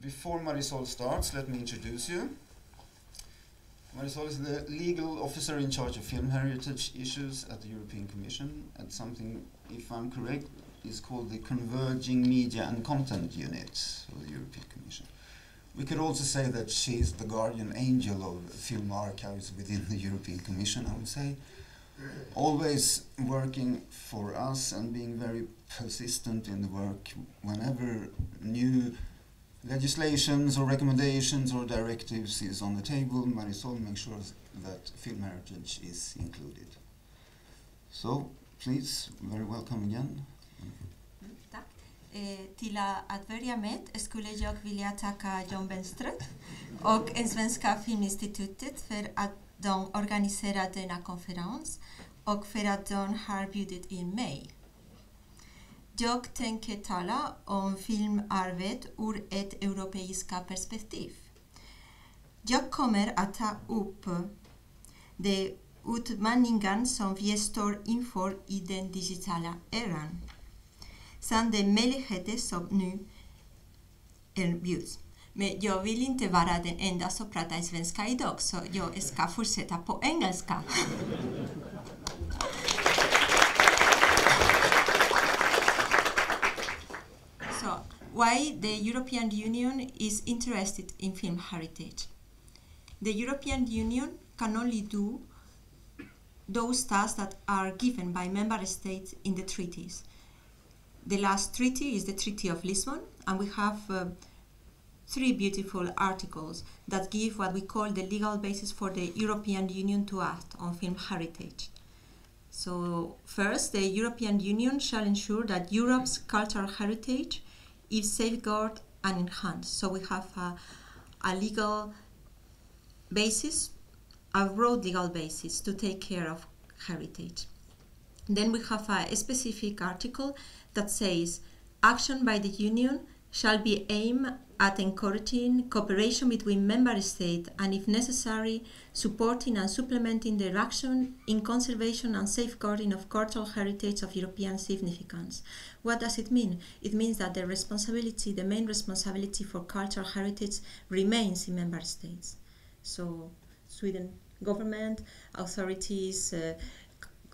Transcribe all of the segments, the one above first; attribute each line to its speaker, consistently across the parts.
Speaker 1: Before Marisol starts, let me introduce you. Marisol is the legal officer in charge of film heritage issues at the European Commission, and something, if I'm correct, is called the Converging Media and Content Unit of the European Commission. We could also say that she is the guardian angel of film archives within the European Commission, I would say. Always working for us and being very persistent in the work whenever new legislations or recommendations or directives is on the table. Marisol makes sure that film heritage is included. So, please, very welcome again.
Speaker 2: Tack. Till att börja med skulle jag vilja tacka John Benström och Svenska Filminstitutet för att de organiserar denna konferens och för att de har bjudit in mig. Jag tänker tala om filmarvet ur ett europeiskt perspektiv. Jag kommer att ta upp de utmaningar som vi står inför i den digitala eran, samt de möjligheter som nu erbjuds. Men jag vill inte vara den enda som pratar svenska idag, så jag ska fortsätta på engelska. So, why the European Union is interested in film heritage? The European Union can only do those tasks that are given by member states in the treaties. The last treaty is the Treaty of Lisbon, and we have 3 beautiful articles that give what we call the legal basis for the European Union to act on film heritage. So first, the European Union shall ensure that Europe's cultural heritage is safeguarded and enhanced. So we have a legal basis, a broad legal basis to take care of heritage. Then we have a specific article that says action by the Union shall be aimed at encouraging cooperation between member states and, if necessary, supporting and supplementing their action in conservation and safeguarding of cultural heritage of European significance. What does it mean? It means that the main responsibility for cultural heritage remains in member states. So, Sweden government, authorities,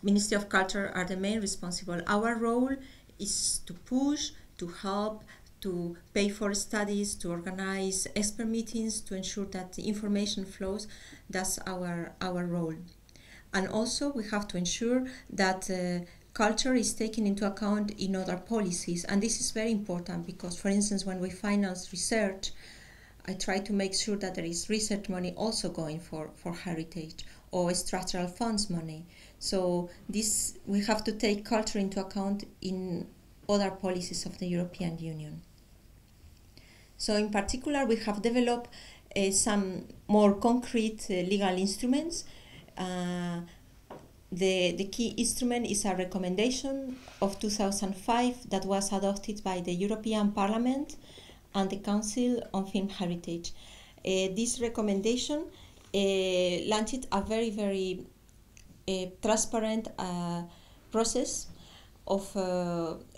Speaker 2: Ministry of Culture are the main responsible. Our role is to push, to help, to pay for studies, to organize expert meetings, to ensure that the information flows. That's our role. And also we have to ensure that culture is taken into account in other policies. And this is very important because, for instance, when we finance research, I try to make sure that there is research money also going for heritage, or structural funds money. So this, we have to take culture into account in other policies of the European Union. So in particular, we have developed some more concrete legal instruments. The key instrument is a recommendation of 2005 that was adopted by the European Parliament and the Council on Film Heritage. This recommendation launched a very, very transparent process of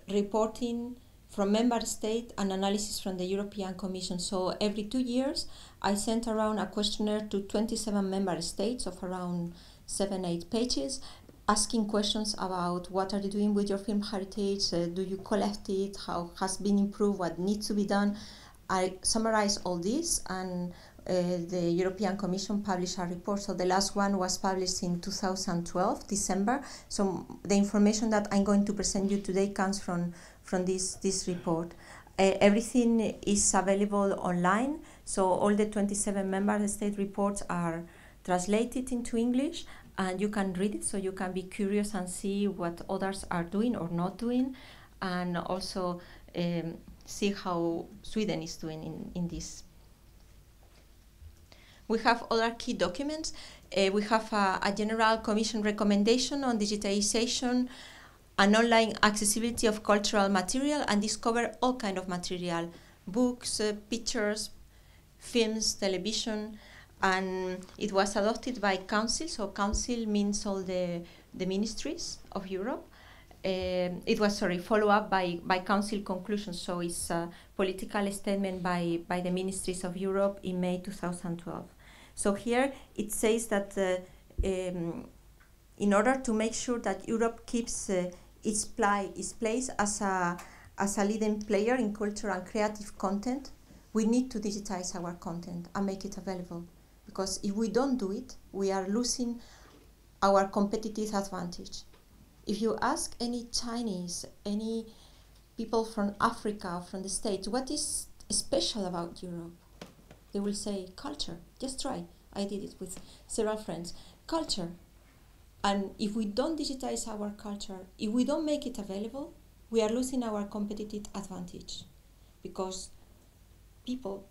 Speaker 2: reporting from member states and analysis from the European Commission. So every 2 years, I sent around a questionnaire to 27 member states of around 7-8 pages, asking questions about what are you doing with your film heritage, do you collect it, how has been improved, what needs to be done. I summarize all this, and the European Commission published a report. So the last one was published in 2012, December. So the information that I'm going to present you today comes from this report. Everything is available online, so all the 27 member state reports are translated into English, and you can read it, so you can be curious and see what others are doing or not doing, and also see how Sweden is doing in this. We have other key documents. We have a General Commission recommendation on digitalization and online accessibility of cultural material, and this covers all kinds of material, books, pictures, films, television, and it was adopted by Council. So Council means all the ministries of Europe. follow up by Council conclusions. So it's a political statement by the Ministries of Europe in May 2012. So here it says that in order to make sure that Europe keeps its place as a leading player in culture and creative content, we need to digitize our content and make it available. Because if we don't do it, we are losing our competitive advantage. If you ask any Chinese, any people from Africa, from the States, what is special about Europe? They will say culture. Just try. I did it with several friends. Culture. And if we don't digitize our culture, if we don't make it available, we are losing our competitive advantage. Because people,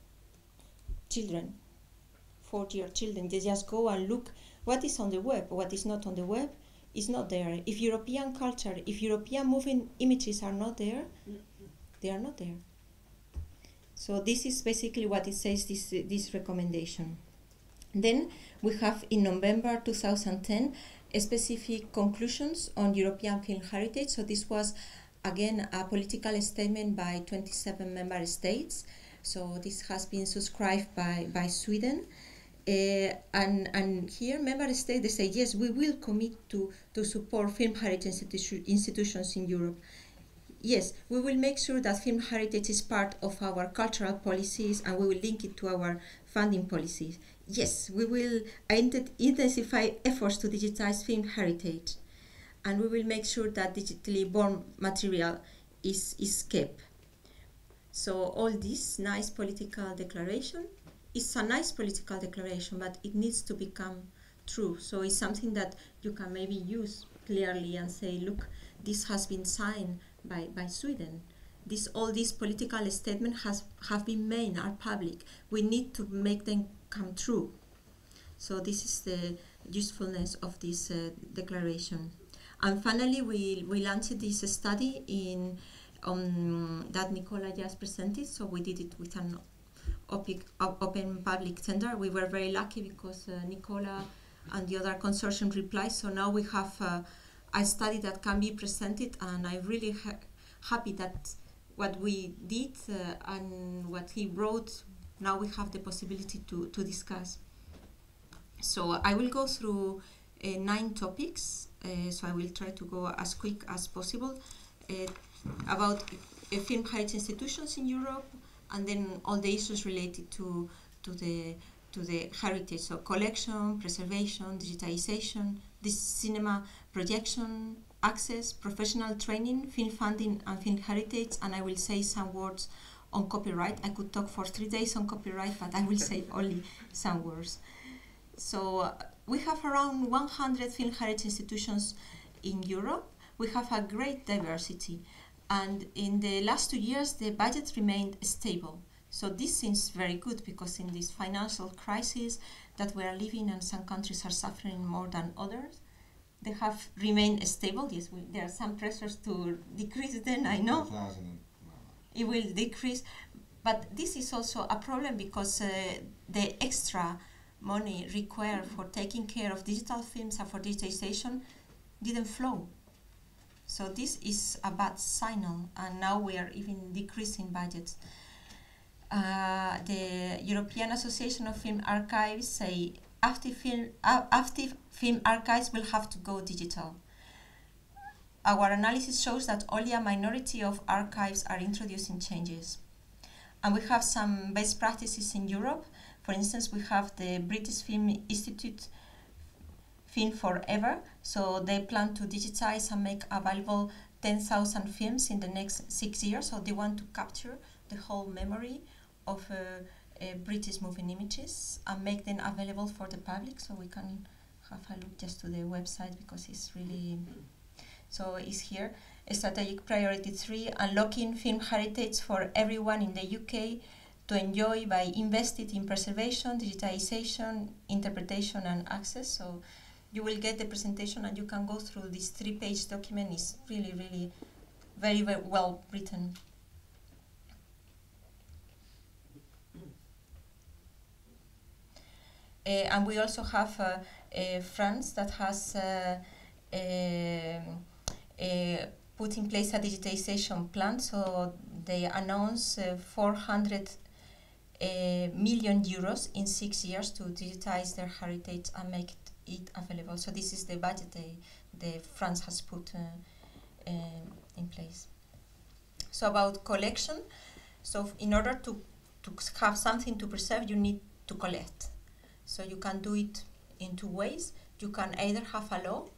Speaker 2: children, 4-year children, they just go and look what is on the web, what is not on the web is not there. If European culture, if European moving images are not there, they are not there. So this is basically what it says, this recommendation. Then we have in November 2010 specific conclusions on European film heritage. So this was again a political statement by 27 member states. So this has been subscribed by Sweden. And here member states, they say, yes, we will commit to support film heritage institutions in Europe. Yes, we will make sure that film heritage is part of our cultural policies and we will link it to our funding policies. Yes, we will intensify efforts to digitize film heritage, and we will make sure that digitally born material is kept. So all this nice political declaration, it's a nice political declaration, but it needs to become true. So it's something that you can maybe use clearly and say, look, this has been signed by Sweden. All these political statements have been made, are public. We need to make them come true. So this is the usefulness of this declaration. And finally, we launched this study that Nicola just presented. So we did it with an open public tender. We were very lucky because Nicola and the other consortium replied. So now we have a study that can be presented, and I'm really happy that what we did and what he wrote, now we have the possibility to discuss. So I will go through 9 topics, so I will try to go as quick as possible about film heritage institutions in Europe, and then all the issues related to the heritage, so collection, preservation, digitalization, this cinema projection, access, professional training, film funding and film heritage, and I will say some words on copyright. I could talk for 3 days on copyright, but I will say only some words. So we have around 100 film heritage institutions in Europe. We have a great diversity, and in the last 2 years the budget remained stable. So this seems very good, because in this financial crisis that we are living and some countries are suffering more than others, they have remained stable. Yes, there are some pressures to decrease them, I know. It will decrease, but this is also a problem because the extra money required for taking care of digital films and for digitization didn't flow. So this is a bad signal, and now we are even decreasing budgets. The European Association of Film Archives say active film archives will have to go digital. Our analysis shows that only a minority of archives are introducing changes. And we have some best practices in Europe. For instance, we have the British Film Institute Film Forever. So they plan to digitize and make available 10,000 films in the next 6 years. So they want to capture the whole memory of British moving images and make them available for the public. So we can have a look just to the website, because it's really... So it's here. Strategic Priority 3, unlocking film heritage for everyone in the UK to enjoy by investing in preservation, digitization, interpretation and access. So you will get the presentation and you can go through this 3-page document. It's really, really very, very well written. And we also have France that has put in place a digitization plan. So they announced 400 million euros in 6 years to digitize their heritage and make it available. So this is the budget the France has put in place. So about collection, so in order to have something to preserve, you need to collect. So you can do it in two ways. You can either have a law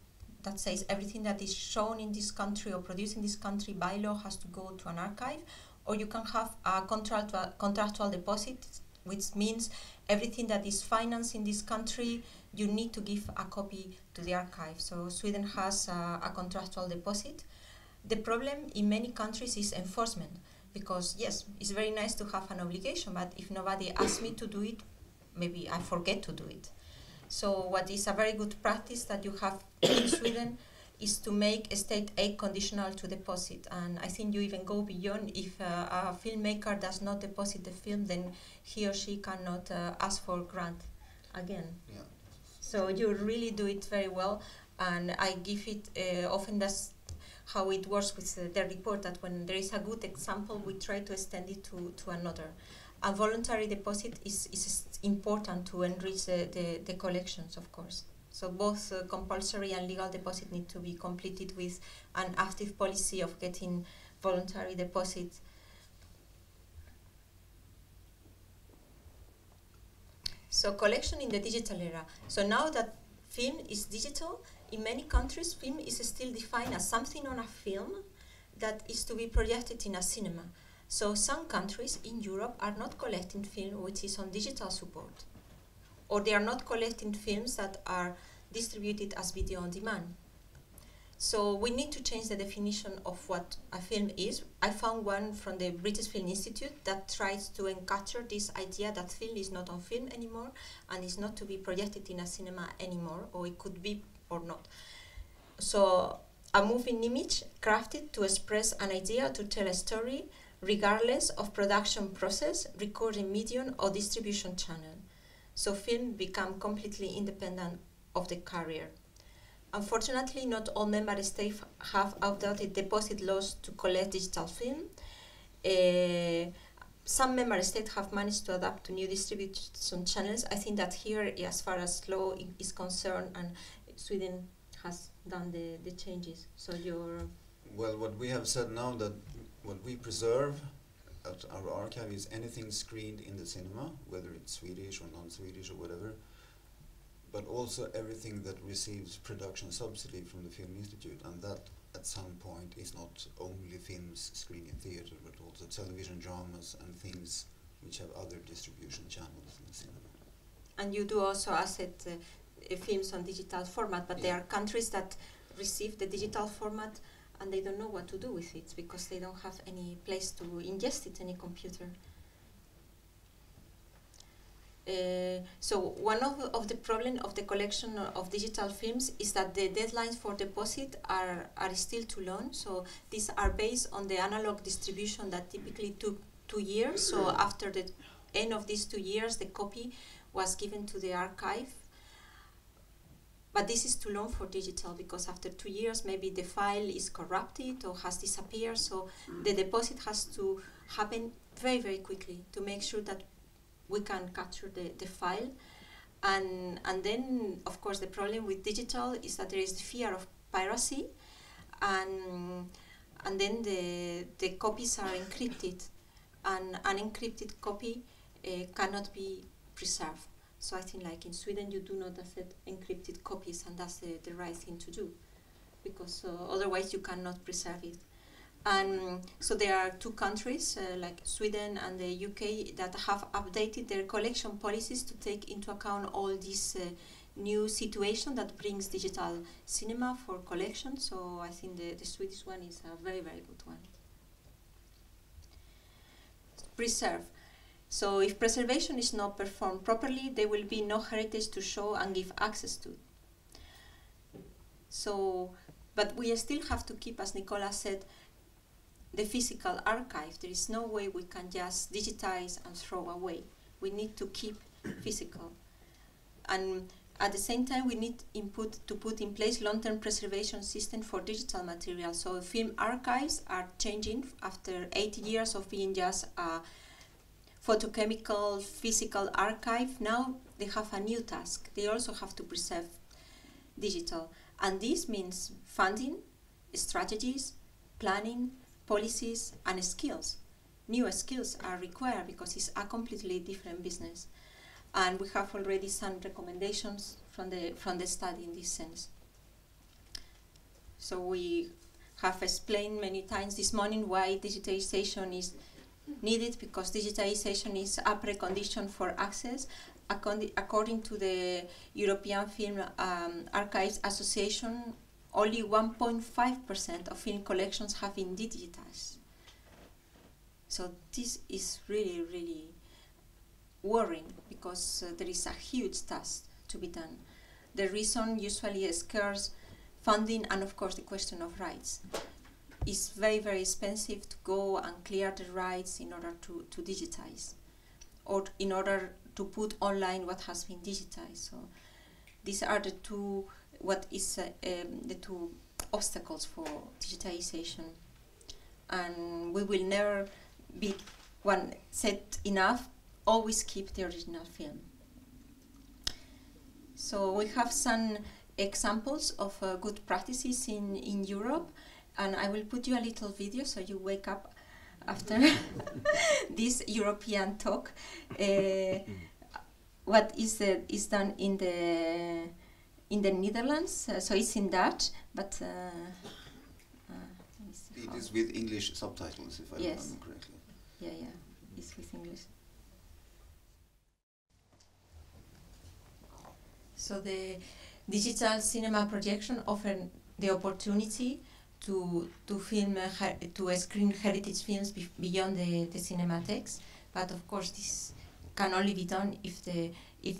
Speaker 2: that says everything that is shown in this country or produced in this country by law has to go to an archive, or you can have a contractual deposit, which means everything that is financed in this country, you need to give a copy to the archive. So Sweden has a contractual deposit. The problem in many countries is enforcement, because yes, it's very nice to have an obligation, but if nobody asks me to do it, maybe I forget to do it. So what is a very good practice that you have in Sweden is to make state aid conditional to deposit. And I think you even go beyond. If a filmmaker does not deposit the film, then he or she cannot ask for grant again.
Speaker 1: Yeah.
Speaker 2: So you really do it very well, and I give it often. That's how it works with the report, that when there is a good example, we try to extend it to another. A voluntary deposit is important to enrich the collections, of course. So both compulsory and legal deposit need to be completed with an active policy of getting voluntary deposit. So collection in the digital era. So now that film is digital, in many countries film is still defined as something on a film that is to be projected in a cinema. So some countries in Europe are not collecting film which is on digital support, or they are not collecting films that are distributed as video on demand. So we need to change the definition of what a film is. I found one from the British Film Institute that tries to capture this idea that film is not on film anymore and is not to be projected in a cinema anymore, or it could be or not. So a moving image crafted to express an idea, to tell a story, regardless of production process, recording medium or distribution channel. So film become completely independent of the carrier. Unfortunately, not all member states have outdated deposit laws to collect digital film. Some member states have managed to adapt to new distribution channels. I think that here, as far as law is concerned, and Sweden has done the changes. So you're...
Speaker 1: Well, what we have said now, that what we preserve at our archive is anything screened in the cinema, whether it's Swedish or non-Swedish or whatever, but also everything that receives production subsidy from the Film Institute, and that at some point is not only films screened in theatre, but also television dramas and things which have other distribution channels in the cinema.
Speaker 2: And you do also asset films on digital format, but there are countries that receive the digital format and they don't know what to do with it because they don't have any place to ingest it, any computer. So one of the problem of the collection of digital films is that the deadlines for deposit are still too long. So these are based on the analog distribution that typically took 2 years. So after the end of these 2 years, the copy was given to the archive. But this is too long for digital because after 2 years, maybe the file is corrupted or has disappeared. So the deposit has to happen very, very quickly to make sure that we can capture the file. And then, of course, the problem with digital is that there is the fear of piracy, and then the copies are encrypted, and an encrypted copy cannot be preserved. So I think like in Sweden you do not accept encrypted copies, and that's the right thing to do, because otherwise you cannot preserve it. And so there are 2 countries, like Sweden and the UK, that have updated their collection policies to take into account all this new situation that brings digital cinema for collection. So I think the Swedish one is a very, very good one. Preserve. So if preservation is not performed properly, there will be no heritage to show and give access to. So, but we still have to keep, as Nicola said, the physical archive. There is no way we can just digitize and throw away. We need to keep physical. And at the same time, we need to put in place long-term preservation system for digital material. So film archives are changing after 80 years of being just a photochemical physical archive. Now they have a new task. They also have to preserve digital. And this means funding, strategies, planning, policies, and skills. New skills are required because it's a completely different business. And we have already some recommendations from the study in this sense. So we have explained many times this morning why digitalization is needed, because digitalization is a precondition for access. According to the European Film Archives Association, only 1.5% of film collections have been digitized. So this is really, really worrying, because there is a huge task to be done. The reason usually is scarce funding, and of course the question of rights. It's very, very expensive to go and clear the rights in order to digitize, or in order to put online what has been digitized. So these are the two obstacles for digitalization, and we will never be set enough. Always keep the original film. So we have some examples of good practices in Europe, and I will put you a little video so you wake up after this European talk. What is done in the Netherlands? So it's in Dutch, but
Speaker 1: it is with English subtitles, if I remember correctly.
Speaker 2: Yeah, it's with English. So the digital cinema projection offers the opportunity to film to screen heritage films beyond the cinematheques, but of course this can only be done if the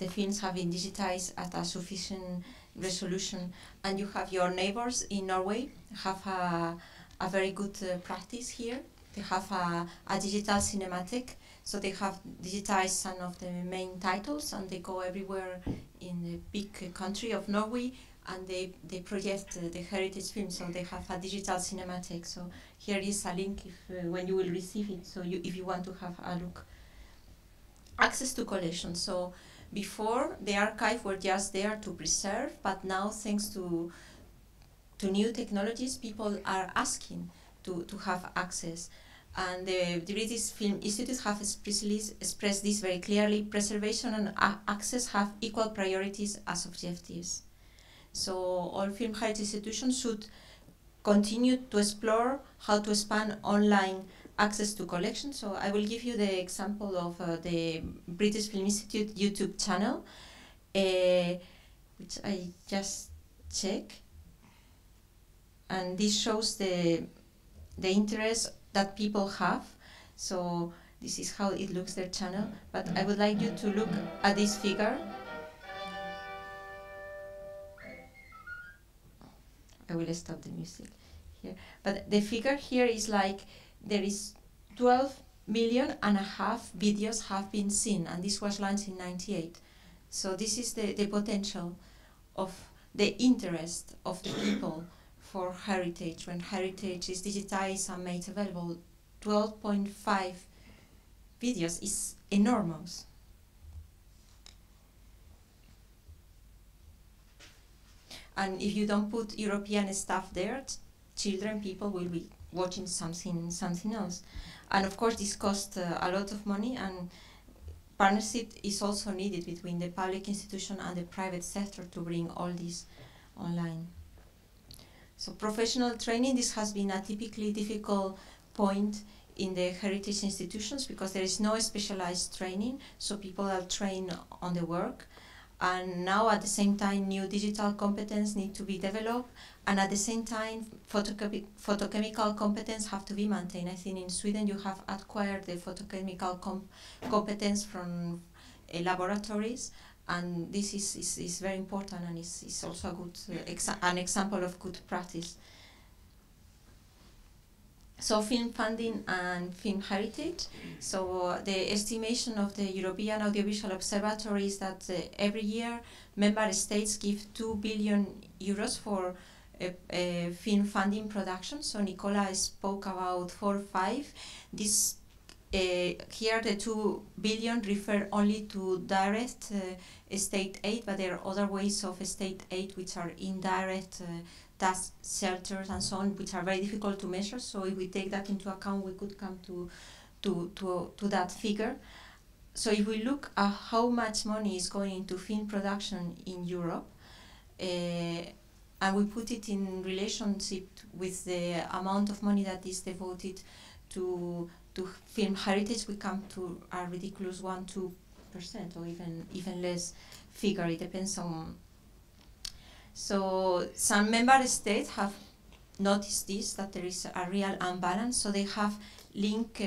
Speaker 2: films have been digitized at a sufficient resolution. And you have your neighbors in Norway have a very good practice here. They have a digital cinematheque, so they have digitized some of the main titles, and they go everywhere in the big country of Norway, and they project the heritage films. So they have a digital cinematheque. So here is a link when you will receive it, so if you want to have a look. Access to collections. So before, the archive were just there to preserve, but now thanks to new technologies, people are asking to have access. And the British Film Institute have expressed this very clearly. Preservation and access have equal priorities as objectives. So all film heritage institutions should continue to explore how to expand online access to collections. So I will give you the example of the British Film Institute YouTube channel, which I just check. And this shows the interest that people have. So this is how it looks, their channel. But I would like you to look at this figure. I will stop the music here. But the figure here is like there is 12.5 million videos have been seen, and this was launched in '98. So this is the potential of the interest of the people for heritage. When heritage is digitized and made available, 12.5 videos is enormous. And if you don't put European stuff there, people will be watching something else. And of course this costs a lot of money, and partnership is also needed between the public institution and the private sector to bring all this online. So professional training, this has been a typically difficult point in the heritage institutions because there is no specialized training, so people are trained on the work. And now at the same time new digital competence need to be developed, and at the same time photochemical competence have to be maintained. I think in Sweden you have acquired the photochemical competence from laboratories, and this is very important, and is also a good an example of good practice. So film funding and film heritage. So the estimation of the European Audiovisual Observatory is that every year member states give 2 billion euros for film funding production. So Nicola spoke about 4 or 5. This here the 2 billion refer only to direct state aid, but there are other ways of state aid which are indirect, tax shelters and so on, which are very difficult to measure. So if we take that into account, we could come to that figure. So if we look at how much money is going into film production in Europe, and we put it in relationship with the amount of money that is devoted to film heritage, we come to a ridiculous 1-2%, or even less figure. It depends on. So some member states have noticed this, that there is a real unbalance. So they have linked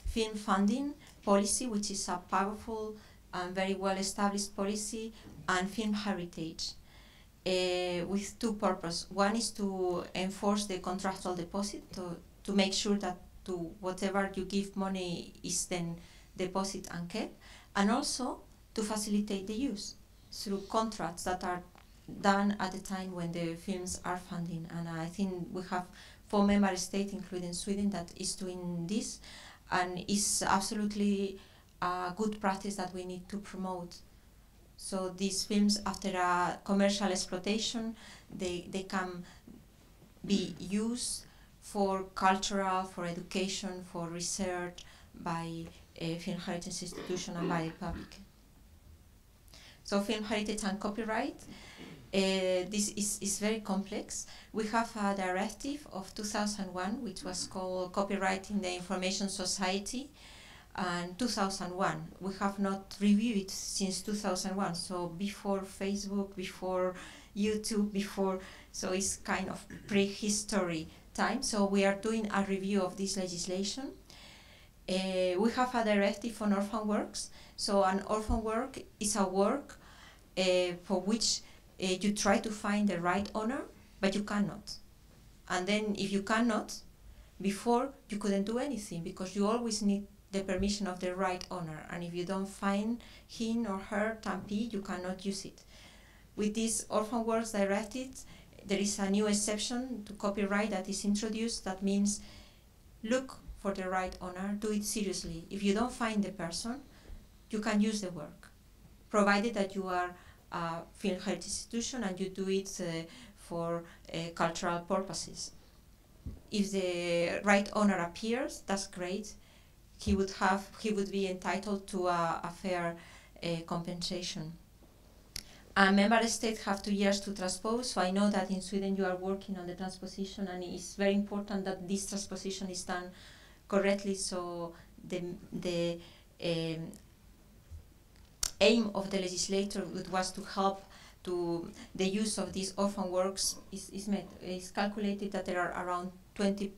Speaker 2: film funding policy, which is a powerful and very well established policy, and film heritage, with 2 purposes. One is to enforce the contractual deposit, to make sure that to whatever you give money is then deposited and kept, and also to facilitate the use through contracts that are done at the time when the films are funding. And I think we have 4 member states, including Sweden, that is doing this, and is absolutely a good practice that we need to promote. So these films, after a commercial exploitation, they can be used for cultural, for education, for research by film heritage institutions and by the public. So film heritage and copyright, this is very complex. We have a directive of 2001, which was called Copyright in the Information Society, and 2001. We have not reviewed it since 2001, so before Facebook, before YouTube, so it's kind of prehistory time. So we are doing a review of this legislation. We have a directive on orphan works. So an orphan work is a work for which you try to find the right owner, but you cannot. And then if you cannot, before you couldn't do anything, because you always need the permission of the right owner. And if you don't find him or her tampi, you cannot use it. With this orphan works directive, there is a new exception to copyright that is introduced. That means look for the right owner, do it seriously. If you don't find the person, you can use the work, provided that you are a film heritage institution and you do it for cultural purposes. If the right owner appears, that's great. He would be entitled to a fair compensation. And member states have 2 years to transpose. So I know that in Sweden you are working on the transposition, and it's very important that this transposition is done correctly. So the aim of the legislator was to help to the use of these orphan works is calculated that there are around 20%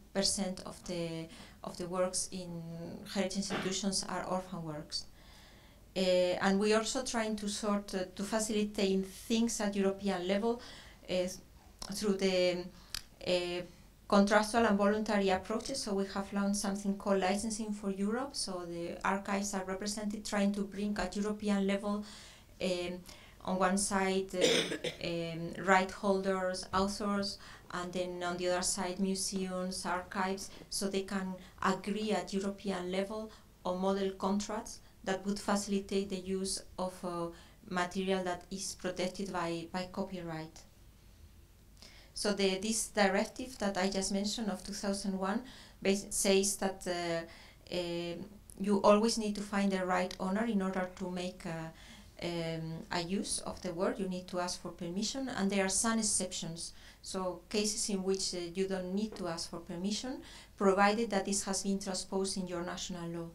Speaker 2: of the works in heritage institutions are orphan works. And we're also trying to to facilitate things at European level through the contractual and voluntary approaches. So we have launched something called Licensing for Europe. So the archives are represented, trying to bring at European level, on one side, right holders, authors, and then on the other side, museums, archives, so they can agree at European level on model contracts that would facilitate the use of material that is protected by copyright. So this directive that I just mentioned of 2001 says that you always need to find the right owner in order to make a use of the work. You need to ask for permission, and there are some exceptions. So cases in which you don't need to ask for permission, provided that this has been transposed in your national law.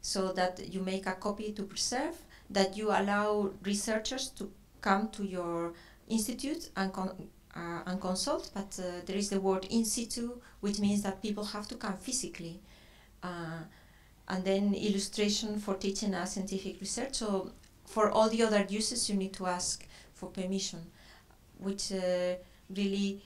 Speaker 2: So that you make a copy to preserve, that you allow researchers to come to your institute and consult, but there is the word in situ, which means that people have to come physically. And then illustration for teaching and scientific research. So for all the other uses, you need to ask for permission, which really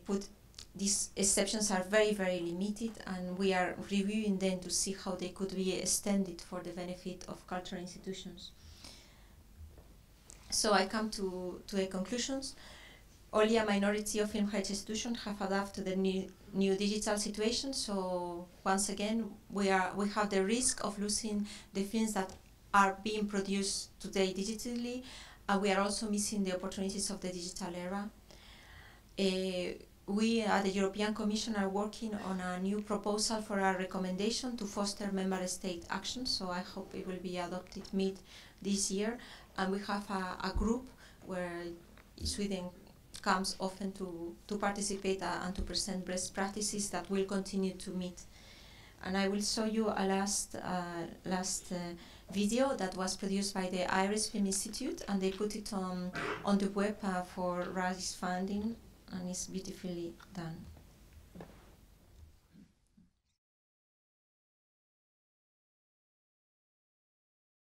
Speaker 2: put these exceptions are very, very limited, and we are reviewing them to see how they could be extended for the benefit of cultural institutions. So I come to the conclusions. Only a minority of film heritage institutions have adapted to the new digital situation. So once again, we have the risk of losing the films that are being produced today digitally, and we are also missing the opportunities of the digital era. We at the European Commission are working on a new proposal for a recommendation to foster member state action, so I hope it will be adopted mid this year. And we have a group where Sweden comes often to participate and to present best practices that will continue to meet. And I will show you a last video that was produced by the Irish Film Institute, and they put it on the web for RISE funding, and it's beautifully done.